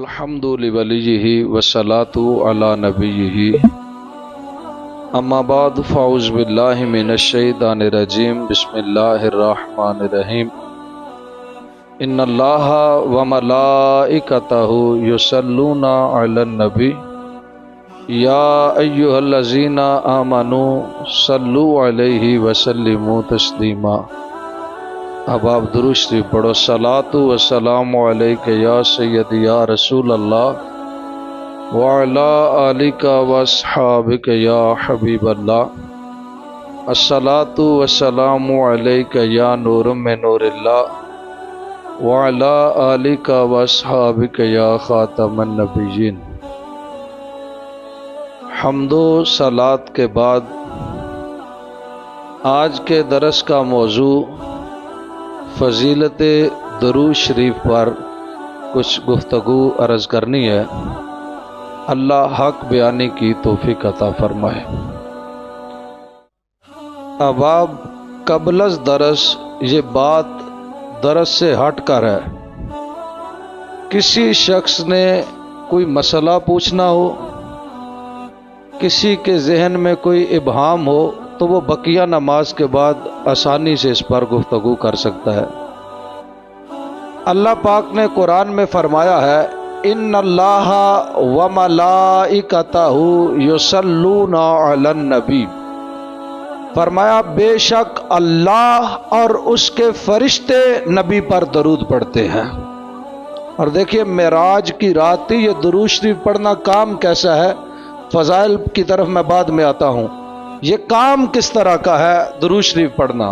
الحمد لولیہ والصلاۃ علی نبیہ اما بعد فاعوذ باللہ من الشیطان الرجیم بسم اللہ الرحمن الرحیم ان اللہ وملائکتہ یصلون علی النبی یا ایھا الذین آمنوا صلوا علیہ وسلموا تسلیما۔ اب آپ درود شریف پڑھو۔ صلاۃ و سلام علیک یا سیدی یا رسول اللہ وعلی آلک و اصحابک یا حبیب اللہ۔ الصلاۃ و سلام علیک یا نور من نور اللہ وعلی آلک و اصحابک یا خاتم النبیین۔ حمد و صلات کے بعد آج کے درس کا موضوع فضیلت درود شریف پر کچھ گفتگو عرض کرنی ہے۔ اللہ حق بیانی کی توفیق عطا فرمائے۔ اب آپ قبل از درس یہ بات درس سے ہٹ کر ہے، کسی شخص نے کوئی مسئلہ پوچھنا ہو، کسی کے ذہن میں کوئی ابہام ہو تو وہ بقیہ نماز کے بعد آسانی سے اس پر گفتگو کر سکتا ہے۔ اللہ پاک نے قرآن میں فرمایا ہے ان اللہ وملائکتہ یصلون علی النبی، فرمایا بے شک اللہ اور اس کے فرشتے نبی پر درود پڑھتے ہیں۔ اور دیکھیے معراج کی رات تھی، یہ درود شریف پڑھنا کام کیسا ہے، فضائل کی طرف میں بعد میں آتا ہوں۔ یہ کام کس طرح کا ہے درود شریف پڑھنا؟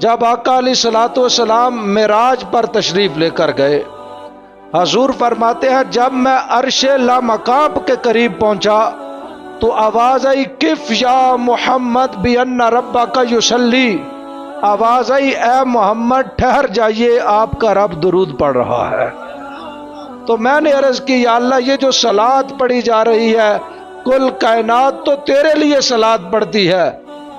جب آقا علیہ الصلوۃ والسلام معراج پر تشریف لے کر گئے، حضور فرماتے ہیں جب میں عرش لامقام کے قریب پہنچا تو آواز آئی کف یا محمد بان ربک یصلی، آواز آئی اے محمد ٹھہر جائیے، آپ کا رب درود پڑھ رہا ہے۔ تو میں نے عرض کی یا اللہ یہ جو صلات پڑھی جا رہی ہے، کل کائنات تو تیرے لیے صلات پڑھتی ہے،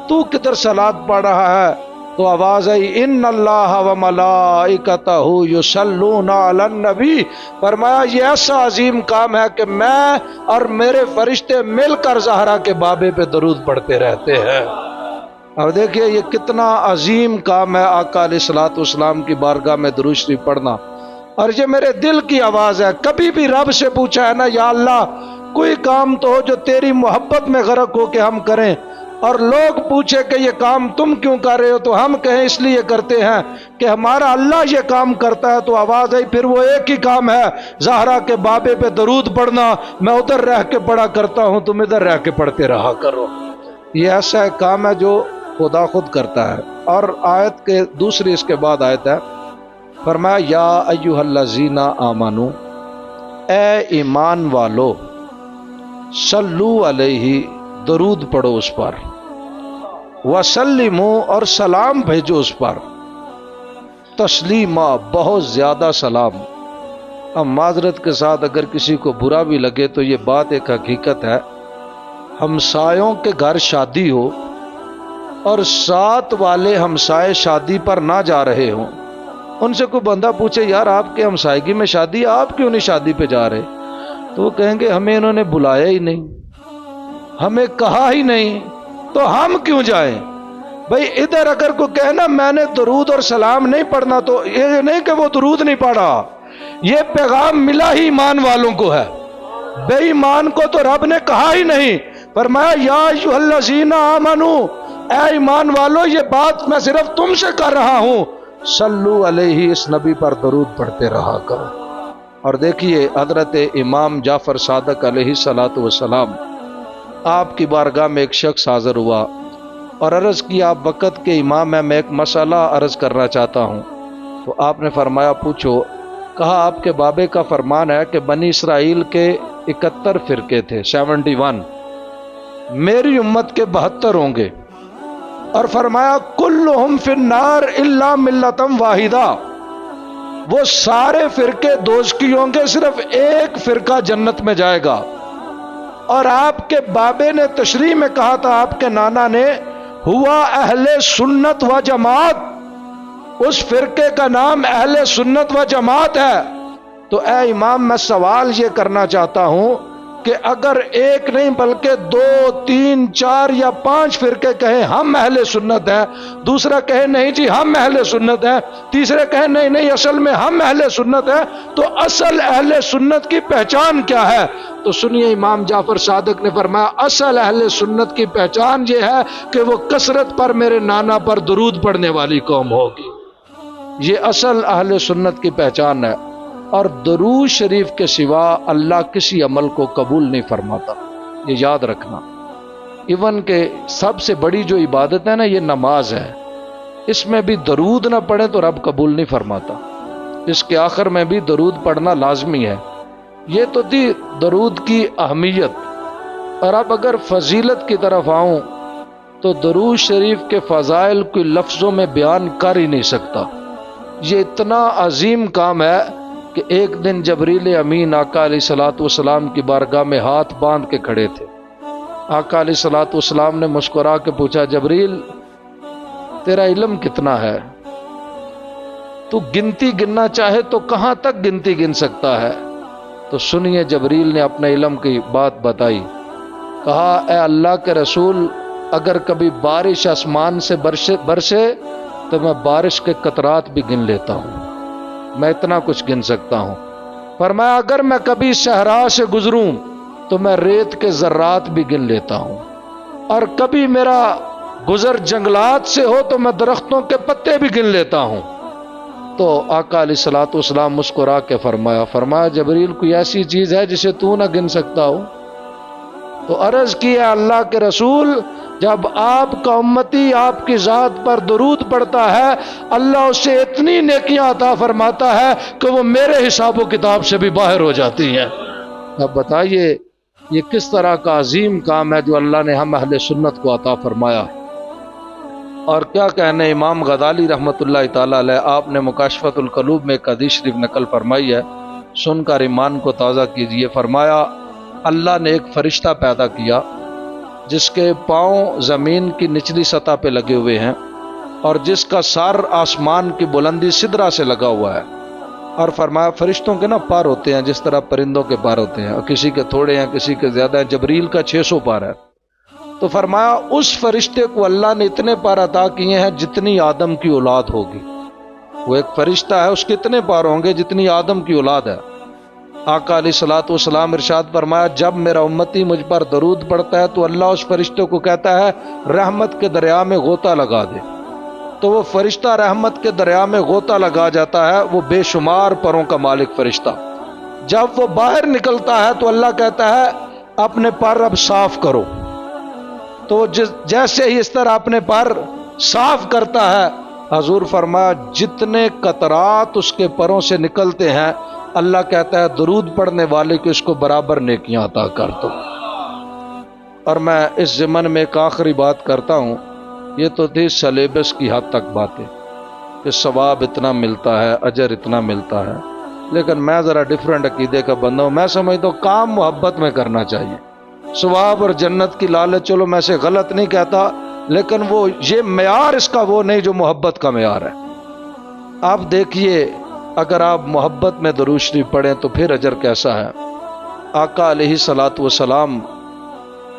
تو کدھر صلات پڑھ رہا ہے؟ تو آواز آئی ان اللہ وملائکتہ یصلون علی النبی، فرمایا یہ ایسا عظیم کام ہے کہ میں اور میرے فرشتے مل کر زہرا کے بابے پہ درود پڑھتے رہتے ہیں۔ اب دیکھیے یہ کتنا عظیم کام ہے آقا علیہ الصلوۃ والسلام کی بارگاہ میں درود شریف پڑھنا۔ اور یہ میرے دل کی آواز ہے، کبھی بھی رب سے پوچھا ہے نا یا اللہ کوئی کام تو ہو جو تیری محبت میں غرق ہو کے ہم کریں، اور لوگ پوچھے کہ یہ کام تم کیوں کر رہے ہو تو ہم کہیں اس لیے کرتے ہیں کہ ہمارا اللہ یہ کام کرتا ہے۔ تو آواز آئی پھر وہ ایک ہی کام ہے، زہرا کے بابے پہ درود پڑھنا، میں ادھر رہ کے پڑھا کرتا ہوں تم ادھر رہ کے پڑھتے رہا کرو۔ یہ ایسا ایک کام ہے جو خدا خود کرتا ہے۔ اور آیت کے دوسری اس کے بعد آیت ہے، فرمایا یا ایھا الذین آمنو، اے ایمان والو، صلو علیہ، درود پڑھو اس پر، وسلمو، اور سلام بھیجو اس پر، تسلیما، بہت زیادہ سلام۔ اب معذرت کے ساتھ اگر کسی کو برا بھی لگے تو یہ بات ایک حقیقت ہے، ہمسایوں کے گھر شادی ہو اور ساتھ والے ہمسائے شادی پر نہ جا رہے ہوں، ان سے کوئی بندہ پوچھے یار آپ کے ہمسائیگی میں شادی ہے، آپ کیوں نہیں شادی پہ جا رہے؟ تو وہ کہیں گے ہمیں انہوں نے بلایا ہی نہیں، ہمیں کہا ہی نہیں، تو ہم کیوں جائیں؟ بھئی ادھر اگر کوئی کہنا میں نے درود اور سلام نہیں پڑھنا تو یہ نہیں کہ وہ درود نہیں پڑھا، یہ پیغام ملا ہی ایمان والوں کو ہے، بے ایمان کو تو رب نے کہا ہی نہیں۔ فرمایا یا ایھا الذین آمنو، اے ایمان والو یہ بات میں صرف تم سے کر رہا ہوں، صلو علیہ، اس نبی پر درود پڑھتے رہا کرو۔ اور دیکھیے حضرت امام جعفر صادق علیہ الصلوۃ والسلام، آپ کی بارگاہ میں ایک شخص حاضر ہوا اور عرض کی آپ وقت کے امام ہیں، میں ایک مسئلہ عرض کرنا چاہتا ہوں۔ تو آپ نے فرمایا پوچھو۔ کہا آپ کے بابے کا فرمان ہے کہ بنی اسرائیل کے 71 فرقے تھے، 71، میری امت کے 72 ہوں گے، اور فرمایا کلہم فی النار الا ملۃ واحدہ، وہ سارے فرقے دوزخی ہوں گے، صرف ایک فرقہ جنت میں جائے گا۔ اور آپ کے بابے نے تشریح میں کہا تھا، آپ کے نانا نے، ہوا اہل سنت و جماعت، اس فرقے کا نام اہل سنت و جماعت ہے۔ تو اے امام میں سوال یہ کرنا چاہتا ہوں کہ اگر ایک نہیں بلکہ 2 3 4 یا 5 فرقے کہیں ہم اہل سنت ہیں، دوسرا کہے نہیں جی ہم اہل سنت ہیں، تیسرے کہے نہیں نہیں اصل میں ہم اہل سنت ہیں، تو اصل اہل سنت کی پہچان کیا ہے؟ تو سنیے امام جعفر صادق نے فرمایا اصل اہل سنت کی پہچان یہ ہے کہ وہ کثرت پر میرے نانا پر درود پڑھنے والی قوم ہوگی۔ یہ اصل اہل سنت کی پہچان ہے، اور درود شریف کے سوا اللہ کسی عمل کو قبول نہیں فرماتا، یہ یاد رکھنا۔ ایون کہ سب سے بڑی جو عبادت ہے نا یہ نماز ہے، اس میں بھی درود نہ پڑھیں تو رب قبول نہیں فرماتا، اس کے آخر میں بھی درود پڑھنا لازمی ہے۔ یہ تو تھی درود کی اہمیت، اور اب اگر فضیلت کی طرف آؤں تو درود شریف کے فضائل کوئی لفظوں میں بیان کر ہی نہیں سکتا۔ یہ اتنا عظیم کام ہے کہ ایک دن جبریل امین آقا علیہ الصلوۃ والسلام کی بارگاہ میں ہاتھ باندھ کے کھڑے تھے۔ آقا علیہ الصلوۃ والسلام نے مسکرا کے پوچھا جبریل تیرا علم کتنا ہے؟ تو گنتی گننا چاہے تو کہاں تک گنتی گن سکتا ہے؟ تو سنیے جبریل نے اپنے علم کی بات بتائی، کہا اے اللہ کے رسول اگر کبھی بارش آسمان سے برسے تو میں بارش کے قطرات بھی گن لیتا ہوں، میں اتنا کچھ گن سکتا ہوں۔ فرمایا اگر میں کبھی صحرا سے گزروں تو میں ریت کے ذرات بھی گن لیتا ہوں، اور کبھی میرا گزر جنگلات سے ہو تو میں درختوں کے پتے بھی گن لیتا ہوں۔ تو آقا علیہ الصلوۃ والسلام مسکرا کے فرمایا جبریل کوئی ایسی چیز ہے جسے تو نہ گن سکتا ہو؟ تو عرض کیا اللہ کے رسول جب آپ کا امتی آپ کی ذات پر درود پڑھتا ہے اللہ اسے اتنی نیکیاں عطا فرماتا ہے کہ وہ میرے حساب و کتاب سے بھی باہر ہو جاتی ہیں۔ اب بتائیے یہ کس طرح کا عظیم کام ہے جو اللہ نے ہم اہل سنت کو عطا فرمایا۔ اور کیا کہنے امام غزالی رحمۃ اللہ تعالی علیہ، آپ نے مکاشفۃ القلوب میں ایک حدیث شریف نقل فرمائی ہے، سن کر ایمان کو تازہ کیجیے۔ فرمایا اللہ نے ایک فرشتہ پیدا کیا جس کے پاؤں زمین کی نچلی سطح پہ لگے ہوئے ہیں اور جس کا سر آسمان کی بلندی سدرا سے لگا ہوا ہے، اور فرمایا فرشتوں کے نا پار ہوتے ہیں جس طرح پرندوں کے پار ہوتے ہیں، اور کسی کے تھوڑے ہیں کسی کے زیادہ ہیں، جبریل کا 600 پار ہے۔ تو فرمایا اس فرشتے کو اللہ نے اتنے پار عطا کیے ہیں جتنی آدم کی اولاد ہوگی، وہ ایک فرشتہ ہے اس کے اتنے پار ہوں گے جتنی آدم کی اولاد ہے۔ آقا علیہ الصلوۃ والسلام ارشاد فرمایا جب میرا امتی مجھ پر درود پڑتا ہے تو اللہ اس فرشتے کو کہتا ہے رحمت کے دریا میں غوطہ لگا دے، تو وہ فرشتہ رحمت کے دریا میں غوطہ لگا جاتا ہے، وہ بے شمار پروں کا مالک فرشتہ۔ جب وہ باہر نکلتا ہے تو اللہ کہتا ہے اپنے پر اب صاف کرو، تو جیسے ہی اس طرح اپنے پر صاف کرتا ہے حضور فرمایا جتنے قطرات اس کے پروں سے نکلتے ہیں اللہ کہتا ہے درود پڑھنے والے کو اس کو برابر نیکیاں عطا کر دو۔ اور میں اس ضمن میں ایک آخری بات کرتا ہوں، یہ تو تھی سلیبس کی حد تک باتیں کہ ثواب اتنا ملتا ہے اجر اتنا ملتا ہے، لیکن میں ذرا ڈیفرنٹ عقیدے کا بندہ ہوں، میں سمجھتا ہوں کام محبت میں کرنا چاہیے۔ ثواب اور جنت کی لالچ چلو میں سے غلط نہیں کہتا، لیکن وہ یہ معیار اس کا وہ نہیں جو محبت کا معیار ہے۔ آپ دیکھیے اگر آپ محبت میں درود شریف پڑھیں تو پھر اجر کیسا ہے۔ آقا علیہ الصلوۃ والسلام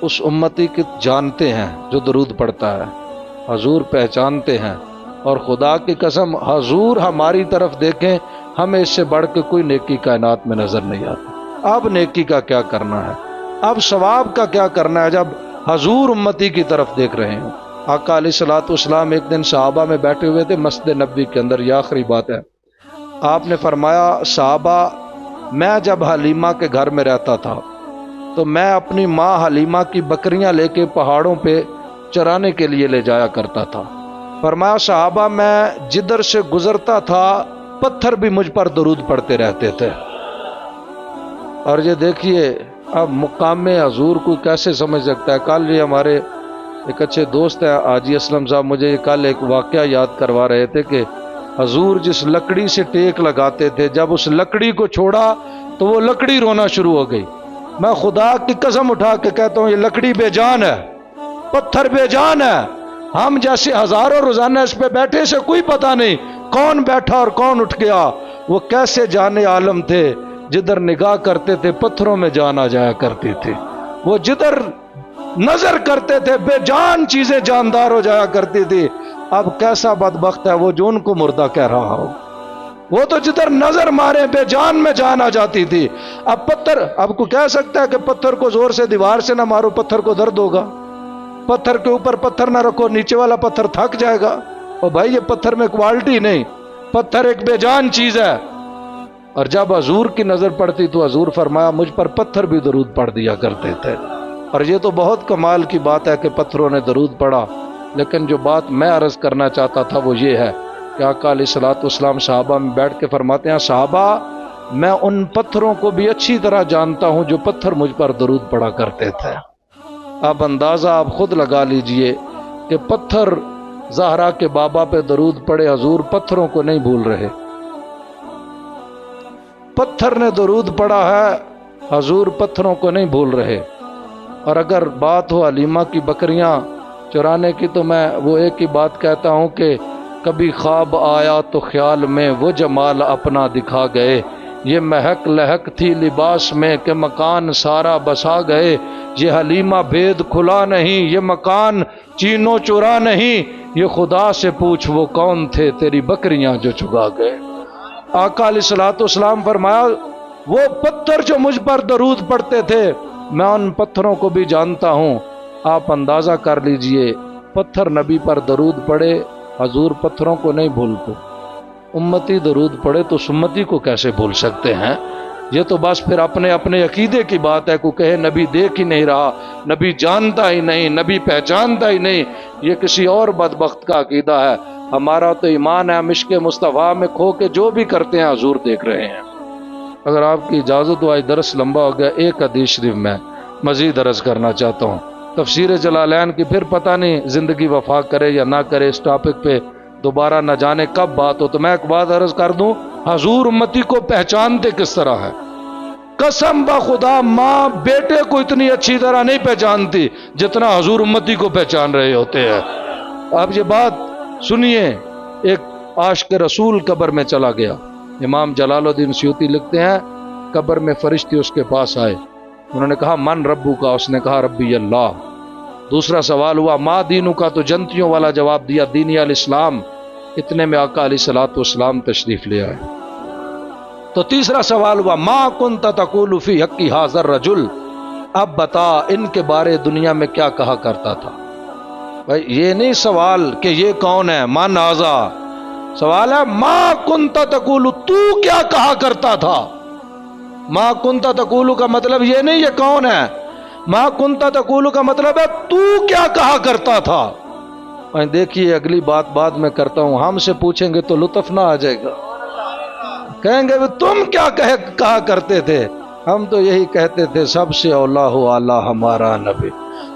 اس امتی کو جانتے ہیں جو درود پڑھتا ہے، حضور پہچانتے ہیں، اور خدا کی قسم حضور ہماری طرف دیکھیں ہمیں اس سے بڑھ کے کوئی نیکی کائنات میں نظر نہیں آتی۔ اب نیکی کا کیا کرنا ہے، اب ثواب کا کیا کرنا ہے جب حضور امتی کی طرف دیکھ رہے ہیں۔ آقا علیہ الصلوۃ والسلام ایک دن صحابہ میں بیٹھے ہوئے تھے مسجد نبوی کے اندر، یہ آخری بات ہے۔ آپ نے فرمایا صحابہ میں جب حلیمہ کے گھر میں رہتا تھا تو میں اپنی ماں حلیمہ کی بکریاں لے کے پہاڑوں پہ چرانے کے لیے لے جایا کرتا تھا۔ فرمایا صحابہ میں جدھر سے گزرتا تھا پتھر بھی مجھ پر درود پڑھتے رہتے تھے۔ اور یہ دیکھیے اب مقام حضور کو کیسے سمجھ سکتا ہے۔ کل یہ ہمارے ایک اچھے دوست ہیں حاجی اسلم صاحب مجھے کل ایک واقعہ یاد کروا رہے تھے کہ حضور جس لکڑی سے ٹیک لگاتے تھے جب اس لکڑی کو چھوڑا تو وہ لکڑی رونا شروع ہو گئی۔ میں خدا کی قسم اٹھا کے کہتا ہوں یہ لکڑی بے جان ہے، پتھر بے جان ہے، ہم جیسے ہزاروں روزانہ اس پہ بیٹھے سے کوئی پتہ نہیں کون بیٹھا اور کون اٹھ گیا، وہ کیسے جانے عالم تھے۔ جدھر نگاہ کرتے تھے پتھروں میں جان آ جایا کرتی تھی، وہ جدھر نظر کرتے تھے بے جان چیزیں جاندار ہو جایا کرتی تھی۔ اب کیسا بدبخت ہے وہ جو ان کو مردہ کہہ رہا ہو، وہ تو جدھر نظر مارے بے جان میں جان آ جاتی تھی۔ اب پتھر، اب کو کہہ سکتا ہے کہ پتھر کو زور سے دیوار سے نہ مارو پتھر کو درد ہوگا، پتھر کے اوپر پتھر نہ رکھو نیچے والا پتھر تھک جائے گا؟ اور بھائی یہ پتھر میں کوالٹی نہیں، پتھر ایک بے جان چیز ہے۔ اور جب حضور کی نظر پڑتی تو حضور فرمایا مجھ پر پتھر بھی درود پڑھ دیا کرتے تھے۔ اور یہ تو بہت کمال کی بات ہے کہ پتھروں نے درود پڑھا، لیکن جو بات میں عرض کرنا چاہتا تھا وہ یہ ہے کہ آقا علیہ الصلوۃ والسلام صحابہ میں بیٹھ کے فرماتے ہیں صحابہ میں ان پتھروں کو بھی اچھی طرح جانتا ہوں جو پتھر مجھ پر درود پڑھا کرتے تھے۔ آپ اندازہ آپ خود لگا لیجئے کہ پتھر زہرا کے بابا پہ درود پڑے، حضور پتھروں کو نہیں بھول رہے، پتھر نے درود پڑا ہے، حضور پتھروں کو نہیں بھول رہے۔ اور اگر بات ہو حلیمہ کی بکریاں چرانے کی تو میں وہ ایک ہی بات کہتا ہوں کہ کبھی خواب آیا تو خیال میں وہ جمال اپنا دکھا گئے، یہ مہک لہک تھی لباس میں کہ مکان سارا بسا گئے، یہ حلیمہ بھید کھلا نہیں، یہ مکان چینو چرا نہیں، یہ خدا سے پوچھ وہ کون تھے تیری بکریاں جو چگا گئے۔ آقا علیہ الصلوۃ والسلام فرمایا وہ پتھر جو مجھ پر درود پڑھتے تھے میں ان پتھروں کو بھی جانتا ہوں۔ آپ اندازہ کر لیجئے پتھر نبی پر درود پڑے، حضور پتھروں کو نہیں بھولتے، امتی درود پڑے تو سمتی کو کیسے بھول سکتے ہیں؟ یہ تو بس پھر اپنے اپنے عقیدے کی بات ہے، کو کہے نبی دیکھ ہی نہیں رہا، نبی جانتا ہی نہیں، نبی پہچانتا ہی نہیں، یہ کسی اور بدبخت کا عقیدہ ہے۔ ہمارا تو ایمان ہے، ہم عشق مصطفیٰ میں کھو کے جو بھی کرتے ہیں حضور دیکھ رہے ہیں۔ اگر آپ کی اجازت ہو آج درس لمبا ہو گیا، ایک حدیث شریف میں مزید عرض کرنا چاہتا ہوں، تفسیر جلالین کی پھر پتہ نہیں زندگی وفا کرے یا نہ کرے، اس ٹاپک پہ دوبارہ نہ جانے کب بات ہو، تو میں ایک بات عرض کر دوں، حضور امتی کو پہچانتے کس طرح ہے؟ قسم بخدا ماں بیٹے کو اتنی اچھی طرح نہیں پہچانتی جتنا حضور امتی کو پہچان رہے ہوتے ہیں۔ آپ یہ بات سنیے، ایک عاشق رسول قبر میں چلا گیا، امام جلال الدین سیوطی لکھتے ہیں قبر میں فرشتے اس کے پاس آئے، انہوں نے کہا من ربو کا، اس نے کہا ربی اللہ۔ دوسرا سوال ہوا ما دینو کا، تو جنتیوں والا جواب دیا دینی الاسلام۔ اتنے میں آقا علیہ الصلوۃ والسلام تشریف لے آئے۔ تو تیسرا سوال ہوا ما کنت تقول فی حق ھذا الرجل، اب بتا ان کے بارے دنیا میں کیا کہا کرتا تھا؟ بھائی یہ نہیں سوال کہ یہ کون ہے، من ھذا، سوال ہے ما کنت تقول، تو کیا کہا کرتا تھا؟ ما کنت تقول کا مطلب یہ نہیں یہ کون ہے، ما کنت تقول کا مطلب ہے تو کیا کہا کرتا تھا۔ دیکھیے اگلی بات بعد میں کرتا ہوں، ہم سے پوچھیں گے تو لطف نہ آ جائے گا، کہیں گے تم کیا کہا کرتے تھے؟ ہم تو یہی کہتے تھے سب سے اولا ہو آلہ ہمارا نبی،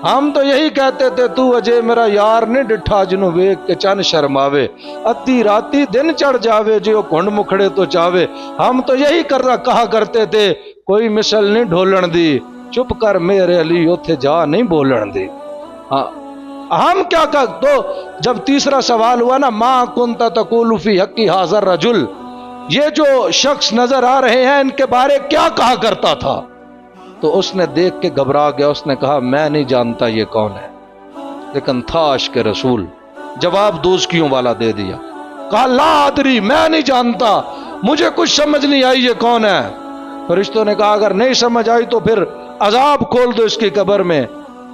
ہم تو یہی کہتے تھے تو اجے میرا یار نے ڈٹھا جنوں ویک کے چن شرماوے، ادھی راتی دن چڑھ جاوے جو کنڈ مکھڑے تو چاوے۔ ہم تو یہی کہا کرتے تھے کوئی مثل نہیں ڈھولن دی، چپ کر میرے علی اوتھے جا نہیں بولن دی۔ ہم کیا تو جب تیسرا سوال ہوا نا ما کنت تقول فی حق ھذا الرجل، یہ جو شخص نظر آ رہے ہیں ان کے بارے کیا کہا کرتا تھا؟ تو اس نے دیکھ کے گھبرا گیا، اس نے کہا میں نہیں جانتا یہ کون ہے، لیکن تھا عاشق رسول، جواب دوزکیوں والا دے دیا، کہا لا ادری، میں نہیں جانتا، مجھے کچھ سمجھ نہیں آئی یہ کون ہے۔ فرشتوں نے کہا اگر نہیں سمجھ آئی تو پھر عذاب کھول دو اس کی قبر میں۔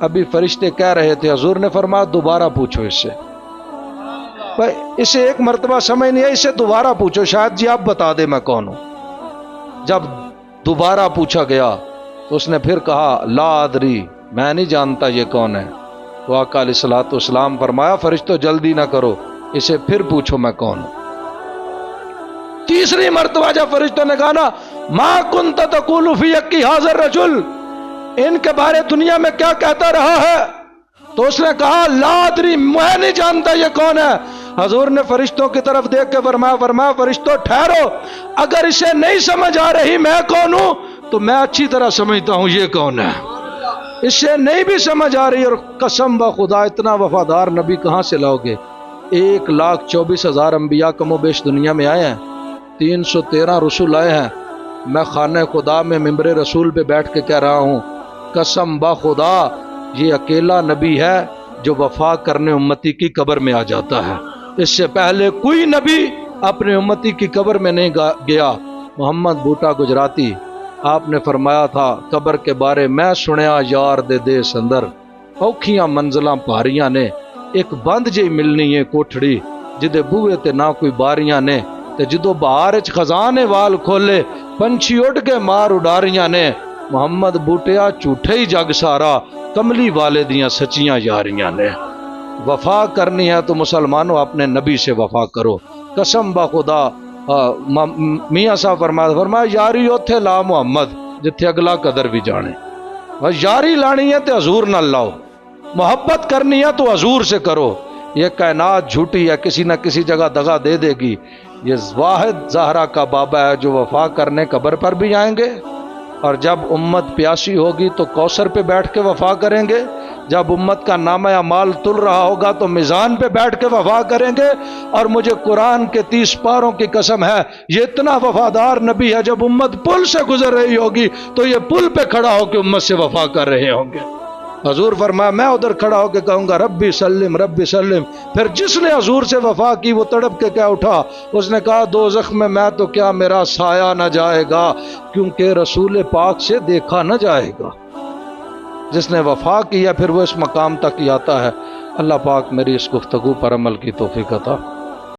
ابھی فرشتے کہہ رہے تھے، حضور نے فرمایا دوبارہ پوچھو اس سے، بھائی اسے ایک مرتبہ سمجھ نہیں آئی، اسے دوبارہ پوچھو، شاید جی آپ بتا دے میں کون ہوں۔ جب دوبارہ پوچھا گیا تو اس نے پھر کہا لا ادری، میں نہیں جانتا یہ کون ہے۔ تو آقا علیہ الصلوۃ والسلام فرمایا فرشتوں جلدی نہ کرو، اسے پھر پوچھو میں کون ہوں۔ تیسری مرتبہ جب فرشتوں نے کہا نا ما کنت تقول فی حق ھذا الرجل، ان کے بارے دنیا میں کیا کہتا رہا ہے، تو اس نے کہا لا ادری، میں نہیں جانتا یہ کون ہے۔ حضور نے فرشتوں کی طرف دیکھ کے فرمایا فرشتوں ٹھہرو، اگر اسے نہیں سمجھ آ رہی میں کون ہوں تو میں اچھی طرح سمجھتا ہوں یہ کون ہے۔ اسے نہیں بھی سمجھ آ رہی، اور قسم بخدا اتنا وفادار نبی کہاں سے لاؤ گے؟ 1,24,000 انبیاء کم و بیش دنیا میں آئے ہیں، 313 رسول آئے ہیں، میں خانہ خدا میں ممبر رسول پہ بیٹھ کے کہہ رہا ہوں، قسم با خدا یہ اکیلا نبی ہے جو وفا کرنے امتی کی قبر میں آ جاتا ہے، اس سے پہلے کوئی نبی اپنے امتی کی قبر میں نہیں گیا۔ محمد بوٹا گجراتی آپ نے فرمایا تھا قبر کے بارے میں سنیا یار دے دیس اندر اوکھیاں منزلاں پاریاں نے، ایک بند جی ملنی ہے کوٹھڑی جدے بوئے تے نہ کوئی باریاں نے، تے جدو بہار وچ خزانے وال کھولے پنچھی اڑ کے مار اڈاریاں نے۔ محمد بوٹیا جھوٹے ہی جگ سارا کملی والے دیاں سچیاں یاریاں نے۔ وفا کرنی ہے تو مسلمانوں اپنے نبی سے وفا کرو، قسم با خدا۔ میاں صاحب فرمایا یاری اوتھے لا محمد جتھے اگلا قدر بھی جانے، یاری لانی ہے تو حضور نہ لاؤ، محبت کرنی ہے تو حضور سے کرو۔ یہ کائنات جھوٹی ہے، کسی نہ کسی جگہ دغا دے دے گی۔ یہ واحد زہرا کا بابا ہے جو وفا کرنے قبر پر بھی آئیں گے، اور جب امت پیاسی ہوگی تو کوثر پہ بیٹھ کے وفا کریں گے، جب امت کا نامہ اعمال تل رہا ہوگا تو میزان پہ بیٹھ کے وفا کریں گے۔ اور مجھے قرآن کے 30 پاروں کی قسم ہے یہ اتنا وفادار نبی ہے، جب امت پل سے گزر رہی ہوگی تو یہ پل پہ کھڑا ہو کے امت سے وفا کر رہے ہوں گے۔ حضور فرمایا میں ادھر کھڑا ہو کے کہوں گا ربی سلم ربی سلم، پھر جس نے حضور سے وفا کی وہ تڑپ کے کیا اٹھا، اس نے کہا دوزخ میں تو کیا میرا سایہ نہ جائے گا، کیونکہ رسول پاک سے دیکھا نہ جائے گا۔ جس نے وفا کیا پھر وہ اس مقام تک ہی آتا ہے۔ اللہ پاک میری اس گفتگو پر عمل کی توفیق عطا